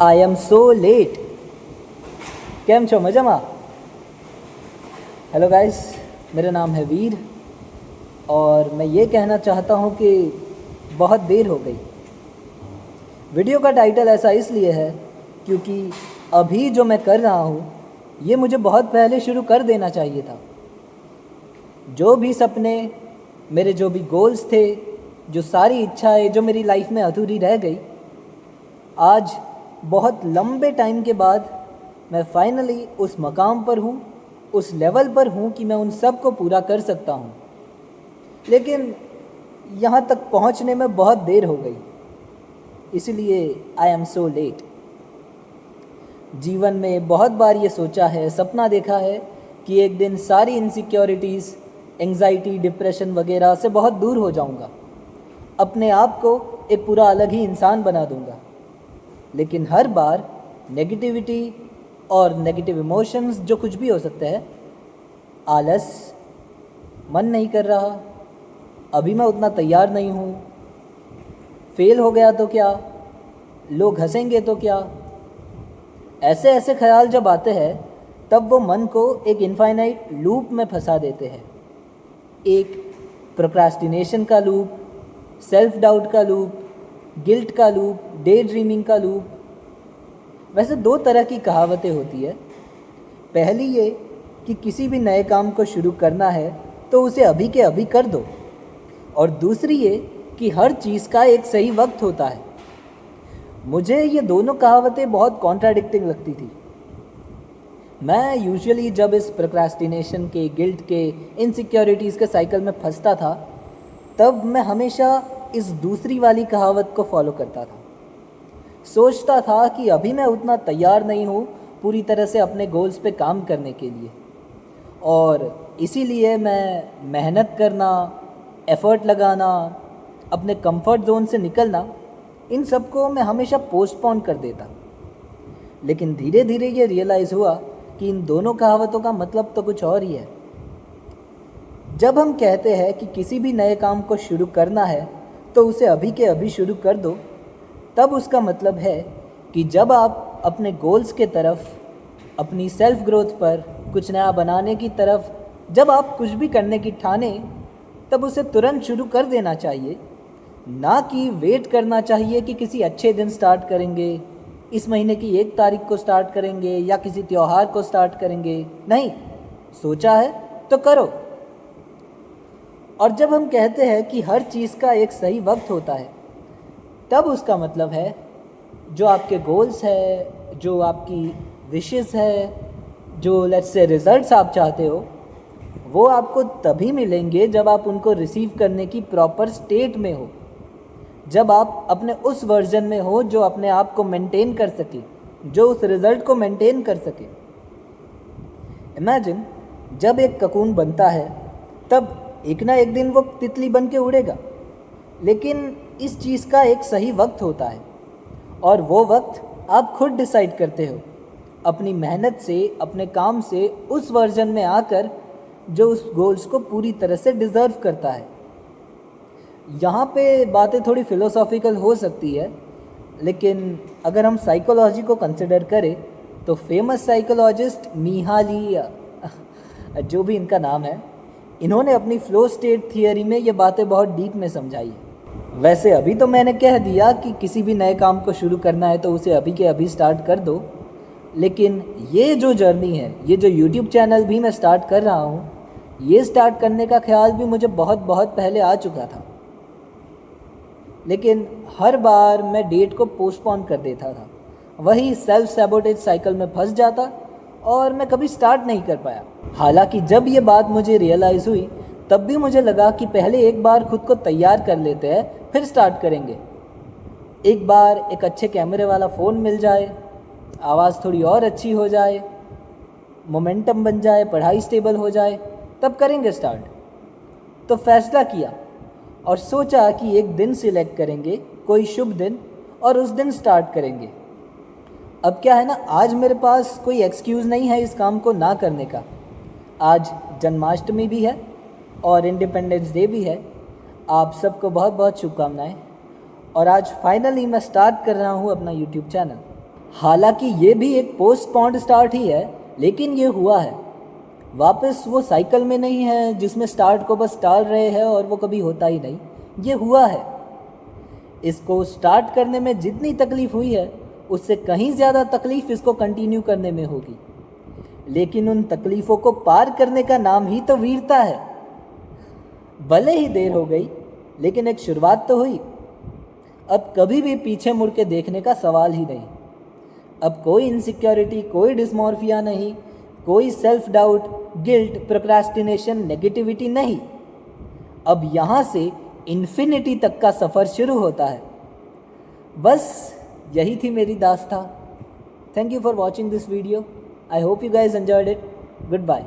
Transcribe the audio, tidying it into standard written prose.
I am so let. કેમ છો? મજામાં? हेलो गाइस, मेरा नाम है वीर और मैं ये कहना चाहता हूँ कि बहुत देर हो गई। वीडियो का टाइटल ऐसा इसलिए है क्योंकि अभी जो मैं कर रहा हूँ ये मुझे बहुत पहले शुरू कर देना चाहिए था। जो भी सपने, मेरे जो भी गोल्स थे, जो सारी इच्छाएं जो मेरी लाइफ में अधूरी रह गई, आज बहुत लंबे टाइम के बाद मैं फाइनली उस मकाम पर हूँ, उस लेवल पर हूँ कि मैं उन सब को पूरा कर सकता हूँ। लेकिन यहाँ तक पहुँचने में बहुत देर हो गई, इसलिए आई एम सो लेट। जीवन में बहुत बार ये सोचा है, सपना देखा है कि एक दिन सारी इनसिक्योरिटीज़, एंग्जाइटी, डिप्रेशन वगैरह से बहुत दूर हो जाऊँगा, अपने आप को एक पूरा अलग ही इंसान बना दूँगा। लेकिन हर बार नेगेटिविटी और नेगेटिव इमोशंस, जो कुछ भी हो सकते हैं, आलस, मन नहीं कर रहा, अभी मैं उतना तैयार नहीं हूँ, फेल हो गया तो क्या, लोग हंसेंगे तो क्या, ऐसे ऐसे ख्याल जब आते हैं तब वो मन को एक इनफाइनाइट लूप में फंसा देते हैं। एक प्रोक्रास्टिनेशन का लूप, सेल्फ डाउट का लूप, गिल्ट का लूप, डे ड्रीमिंग का लूप। वैसे दो तरह की कहावतें होती है। पहली ये कि किसी भी नए काम को शुरू करना है तो उसे अभी के अभी कर दो, और दूसरी ये कि हर चीज़ का एक सही वक्त होता है। मुझे ये दोनों कहावतें बहुत कॉन्ट्राडिक्टिंग लगती थी। मैं यूजुअली जब इस प्रोक्रास्टिनेशन के, गिल्ट के, इनसिक्योरिटीज़ के साइकिल में फंसता था, तब मैं हमेशा इस दूसरी वाली कहावत को फॉलो करता था। सोचता था कि अभी मैं उतना तैयार नहीं हूँ पूरी तरह से अपने गोल्स पे काम करने के लिए, और इसीलिए मैं मेहनत करना, एफ़र्ट लगाना, अपने कंफर्ट जोन से निकलना, इन सब को मैं हमेशा पोस्टपोन कर देता। लेकिन धीरे धीरे ये रियलाइज़ हुआ कि इन दोनों कहावतों का मतलब तो कुछ और ही है। जब हम कहते हैं कि किसी भी नए काम को शुरू करना है तो उसे अभी के अभी शुरू कर दो, तब उसका मतलब है कि जब आप अपने गोल्स के तरफ, अपनी सेल्फ ग्रोथ पर, कुछ नया बनाने की तरफ जब आप कुछ भी करने की ठाने, तब उसे तुरंत शुरू कर देना चाहिए, ना कि वेट करना चाहिए कि किसी अच्छे दिन स्टार्ट करेंगे, इस महीने की 1 तारीख को स्टार्ट करेंगे या किसी त्यौहार को स्टार्ट करेंगे। नहीं, सोचा है तो करो। और जब हम कहते हैं कि हर चीज़ का एक सही वक्त होता है, तब उसका मतलब है जो आपके गोल्स है, जो आपकी विशेस है, जो लेट्स से रिज़ल्ट्स आप चाहते हो, वो आपको तभी मिलेंगे जब आप उनको रिसीव करने की प्रॉपर स्टेट में हो, जब आप अपने उस वर्जन में हो जो अपने आप को मेंटेन कर सके, जो उस रिज़ल्ट को मेंटेन कर सके। इमेजिन, जब एक ककून बनता है तब एक ना एक दिन वो तितली बन के उड़ेगा, लेकिन इस चीज़ का एक सही वक्त होता है, और वो वक्त आप खुद डिसाइड करते हो, अपनी मेहनत से, अपने काम से, उस वर्जन में आकर जो उस गोल्स को पूरी तरह से डिज़र्व करता है। यहाँ पे बातें थोड़ी फ़िलोसॉफिकल हो सकती है, लेकिन अगर हम साइकोलॉजी को कंसिडर करें तो फेमस साइकोलॉजिस्ट मिहाली, जो भी इनका नाम है, इन्होंने अपनी फ्लो स्टेट थियरी में ये बातें बहुत डीप में समझाई है। वैसे अभी तो मैंने कह दिया कि किसी भी नए काम को शुरू करना है तो उसे अभी के अभी स्टार्ट कर दो, लेकिन ये जो जर्नी है, ये जो यूट्यूब चैनल भी मैं स्टार्ट कर रहा हूँ, ये स्टार्ट करने का ख्याल भी मुझे बहुत बहुत पहले आ चुका था, लेकिन हर बार मैं डेट को पोस्टपोन कर देता था, वही सेल्फ सैबोटेज साइकिल में फंस जाता और मैं कभी स्टार्ट नहीं कर पाया। हालांकि जब ये बात मुझे रियलाइज़ हुई तब भी मुझे लगा कि पहले एक बार खुद को तैयार कर लेते हैं, फिर स्टार्ट करेंगे। एक बार एक अच्छे कैमरे वाला फ़ोन मिल जाए, आवाज़ थोड़ी और अच्छी हो जाए, मोमेंटम बन जाए, पढ़ाई स्टेबल हो जाए, तब करेंगे स्टार्ट। तो फैसला किया और सोचा कि एक दिन सिलेक्ट करेंगे, कोई शुभ दिन, और उस दिन स्टार्ट करेंगे। अब क्या है ना, आज मेरे पास कोई एक्सक्यूज़ नहीं है इस काम को ना करने का। आज जन्माष्टमी भी है और इंडिपेंडेंस डे भी है। आप सबको बहुत बहुत शुभकामनाएं। और आज फाइनली मैं स्टार्ट कर रहा हूँ अपना यूट्यूब चैनल। हालांकि ये भी एक पोस्टपोन्ड स्टार्ट ही है, लेकिन ये हुआ है। वापस वो साइकिल में नहीं है जिसमें स्टार्ट को बस टाल रहे हैं और वो कभी होता ही नहीं। ये हुआ है। इसको स्टार्ट करने में जितनी तकलीफ़ हुई है उससे कहीं ज़्यादा तकलीफ़ इसको कंटिन्यू करने में होगी। लेकिन उन तकलीफ़ों को पार करने का नाम ही तो वीरता है। भले ही देर हो गई, लेकिन एक शुरुआत तो हुई। अब कभी भी पीछे मुड़ के देखने का सवाल ही नहीं। अब कोई इनसिक्योरिटी, कोई डिस्मॉर्फिया नहीं, कोई self doubt, guilt, procrastination, negativity नहीं। अब यहाँ से इन्फिनिटी तक का सफ़र शुरू होता है। बस यही थी मेरी दास्तां। Thank you for watching this video. I hope you guys enjoyed it. Good bye.